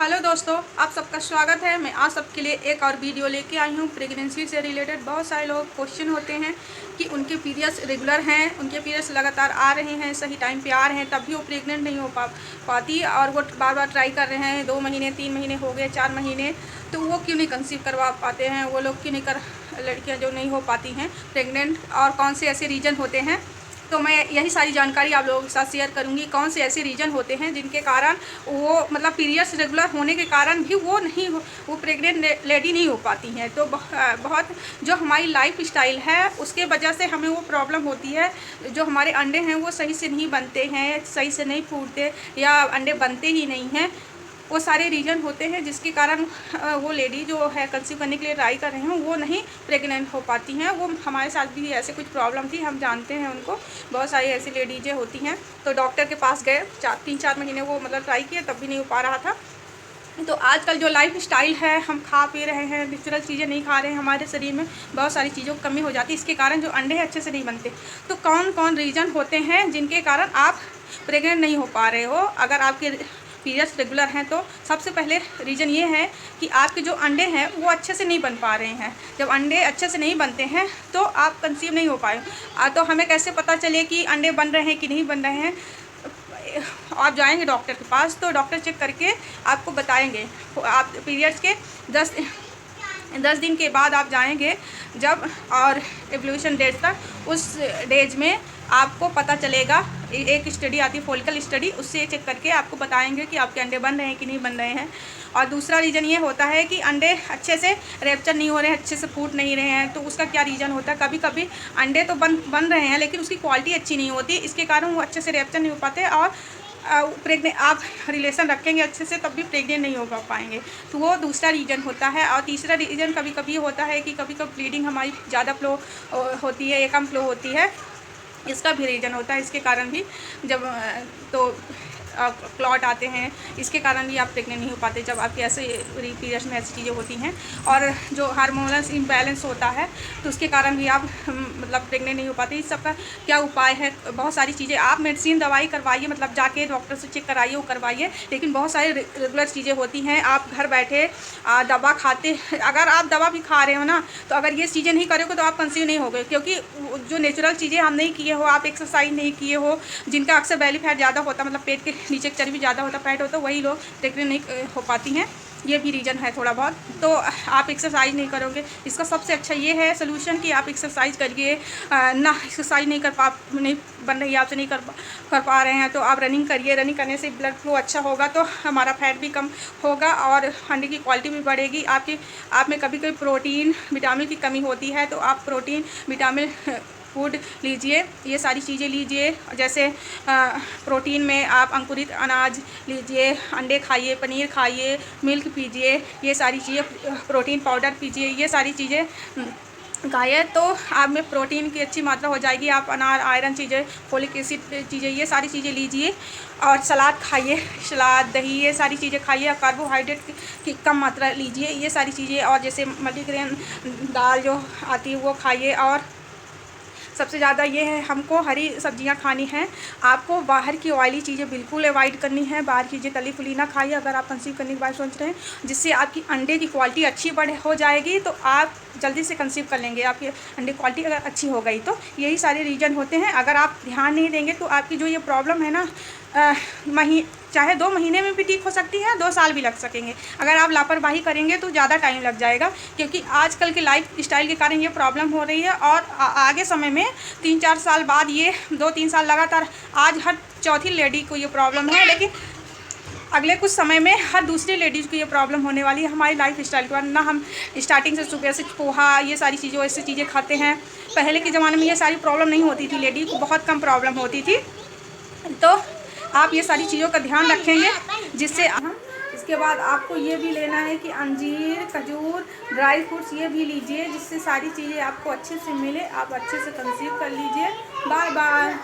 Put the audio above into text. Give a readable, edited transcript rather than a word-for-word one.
Hello दोस्तों, आप सबका स्वागत है। मैं आज सबके लिए एक और वीडियो लेके आई हूँ। प्रेगनेंसी से रिलेटेड बहुत सारे लोग क्वेश्चन होते हैं कि उनके पीरियड्स रेगुलर हैं, उनके पीरियड्स लगातार आ रहे हैं, सही टाइम पे आ रहे हैं, तब भी वो प्रेग्नेंट नहीं हो पाती और वो बार बार ट्राई कर रहे हैं। 2 महीने 3 महीने हो गए, 4 महीने, तो वो क्यों नहीं कंसीव करवा पाते हैं? वो लोग क्यों नहीं लड़कियाँ जो नहीं हो पाती हैं प्रेग्नेंट, और कौन से ऐसे रीज़न होते हैं? तो मैं यही सारी जानकारी आप लोगों के साथ शेयर करूंगी। कौन से ऐसे रीज़न होते हैं जिनके कारण वो मतलब पीरियड्स रेगुलर होने के कारण भी वो प्रेग्नेंट लेडी नहीं हो पाती हैं। तो बहुत जो हमारी लाइफ स्टाइल है उसके वजह से हमें वो प्रॉब्लम होती है। जो हमारे अंडे हैं वो सही से नहीं बनते हैं, सही से नहीं फूटते, या अंडे बनते ही नहीं हैं। वो सारे रीज़न होते हैं जिसके कारण वो लेडी जो है कंसीव करने के लिए ट्राई कर रही हैं वो नहीं प्रेग्नेंट हो पाती हैं। वो हमारे साथ भी ऐसे कुछ प्रॉब्लम थी, हम जानते हैं उनको। बहुत सारी ऐसी लेडीजें होती हैं। तो डॉक्टर के पास गए, 3-4 महीने वो मतलब ट्राई किए, तब भी नहीं हो पा रहा था। तो आजकल जो लाइफ स्टाइल है, हम खा पी रहे हैं, नेचुरल चीज़ें नहीं खा रहे हैं, हमारे शरीर में बहुत सारी चीज़ों की कमी हो जाती है। इसके कारण जो अंडे अच्छे से नहीं बनते। तो कौन कौन रीज़न होते हैं जिनके कारण आप प्रेग्नेंट नहीं हो पा रहे हो? अगर आपके पीरियड्स रेगुलर हैं तो सबसे पहले रीज़न ये है कि आपके जो अंडे हैं वो अच्छे से नहीं बन पा रहे हैं। जब अंडे अच्छे से नहीं बनते हैं तो आप कंसीव नहीं हो पाए। तो हमें कैसे पता चले कि अंडे बन रहे हैं कि नहीं बन रहे हैं? आप जाएंगे डॉक्टर के पास, तो डॉक्टर चेक करके आपको बताएंगे। आप पीरियड्स के 10 दिन के बाद आप जाएंगे जब, और एवोल्यूशन डेज तक, उस डेज में आपको पता चलेगा। एक स्टडी आती है, फॉलिकल स्टडी, उससे चेक करके आपको बताएंगे कि आपके अंडे बन रहे हैं कि नहीं बन रहे हैं। और दूसरा रीज़न ये होता है कि अंडे अच्छे से रैप्चर नहीं हो रहे हैं, अच्छे से फूट नहीं रहे हैं। तो उसका क्या रीज़न होता है? कभी कभी अंडे तो बन रहे हैं लेकिन उसकी क्वालिटी अच्छी नहीं होती, इसके कारण वो अच्छे से रैप्चर नहीं हो पाते, और प्रेग्नेंट आप रिलेशन रखेंगे अच्छे से तब भी प्रेग्नेंट नहीं हो पाएंगे। तो वो दूसरा रीज़न होता है। और तीसरा रीज़न कभी कभी होता है कि कभी कभी ब्लीडिंग हमारी ज़्यादा फ्लो होती है या कम फ्लो होती है, इसका भी रीज़न होता है। इसके कारण भी जब तो क्लॉट आते हैं, इसके कारण भी आप प्रेग्नेंट नहीं हो पाते जब आपके ऐसे पीरियड्स में ऐसी चीज़ें होती हैं। और जो हार्मोनल इम्बैलेंस होता है तो उसके कारण भी आप मतलब प्रेग्नेंट नहीं हो पाते। इस सब का क्या उपाय है? बहुत सारी चीज़ें, आप मेडिसिन दवाई करवाइए, मतलब जाके डॉक्टर से चेक कराइए, वो करवाइए, लेकिन बहुत सारी रेगुलर चीज़ें होती हैं। आप घर बैठे दवा खाते, अगर आप दवा भी खा रहे हो ना, तो अगर ये चीज़ें नहीं करोगे तो आप कंसीव नहीं होगे, क्योंकि जो नेचुरल चीज़ें हम नहीं किए हो, आप एक्सरसाइज नहीं किए हो, जिनका अक्सर बेली फैट ज़्यादा होता, मतलब पेट के नीचे चर्बी ज़्यादा होता, फैट होता, वही लोग प्रेग्नेंट नहीं हो पाती हैं। ये भी रीज़न है थोड़ा बहुत। तो आप एक्सरसाइज नहीं करोगे, इसका सबसे अच्छा ये है सोल्यूशन कि आप एक्सरसाइज करिए। ना एक्सरसाइज नहीं बन रही है आपसे, नहीं कर पा रहे हैं, तो आप रनिंग करिए। रनिंग करने से ब्लड फ्लो अच्छा होगा तो हमारा फैट भी कम होगा और अंडे की क्वालिटी भी बढ़ेगी। आप में कभी कभी प्रोटीन विटामिन की कमी होती है, तो आप प्रोटीन विटामिन फूड लीजिए, ये सारी चीज़ें लीजिए। जैसे प्रोटीन में आप अंकुरित अनाज लीजिए, अंडे खाइए, पनीर खाइए, मिल्क पीजिए, ये सारी चीज़ें, प्रोटीन पाउडर पीजिए, ये सारी चीज़ें खाइए तो आप में प्रोटीन की अच्छी मात्रा हो जाएगी। आप अनार, आयरन चीज़ें, फोलिक एसिड चीज़ें, ये सारी चीज़ें लीजिए। और सलाद खाइए, सलाद, दही, ये सारी चीज़ें खाइए। कार्बोहाइड्रेट की कम मात्रा लीजिए, ये सारी चीज़ें। और जैसे मल्टीग्रेन दाल जो आती है वो खाइए। और सबसे ज़्यादा ये है, हमको हरी सब्जियां खानी हैं। आपको बाहर की ऑयली चीज़ें बिल्कुल अवॉइड करनी है। बाहर की चीज़ें तली फुली ना खाइए अगर आप कंसीव करने के बाद सोच रहे हैं, जिससे आपकी अंडे की क्वालिटी अच्छी हो जाएगी, तो आप जल्दी से कंसीव कर लेंगे। आपकी अंडे क्वालिटी अगर अच्छी हो गई तो यही सारे रीज़न होते हैं। अगर आप ध्यान नहीं देंगे तो आपकी जो ये प्रॉब्लम है ना, चाहे 2 महीने में भी ठीक हो सकती है, 2 साल भी लग सकेंगे। अगर आप लापरवाही करेंगे तो ज़्यादा टाइम लग जाएगा, क्योंकि आजकल के लाइफ स्टाइल के कारण ये प्रॉब्लम हो रही है। और आगे समय में 3-4 साल बाद, ये 2-3 साल लगातार, आज हर चौथी लेडी को ये प्रॉब्लम है, लेकिन अगले कुछ समय में हर दूसरी लेडीज़ को ये प्रॉब्लम होने वाली है। हमारी लाइफ स्टाइल के बाद ना, हम स्टार्टिंग से सुबह से पोहा, ये सारी चीज़ें, ऐसी चीज़ें खाते हैं। पहले के ज़माने में ये सारी प्रॉब्लम नहीं होती थी, लेडी को बहुत कम प्रॉब्लम होती थी। तो आप ये सारी चीज़ों का ध्यान रखेंगे, जिससे हम, इसके बाद आपको ये भी लेना है कि अंजीर, खजूर, ड्राई फ्रूट्स, ये भी लीजिए, जिससे सारी चीज़ें आपको अच्छे से मिले, आप अच्छे से कंसीव कर लीजिए। Bye bye.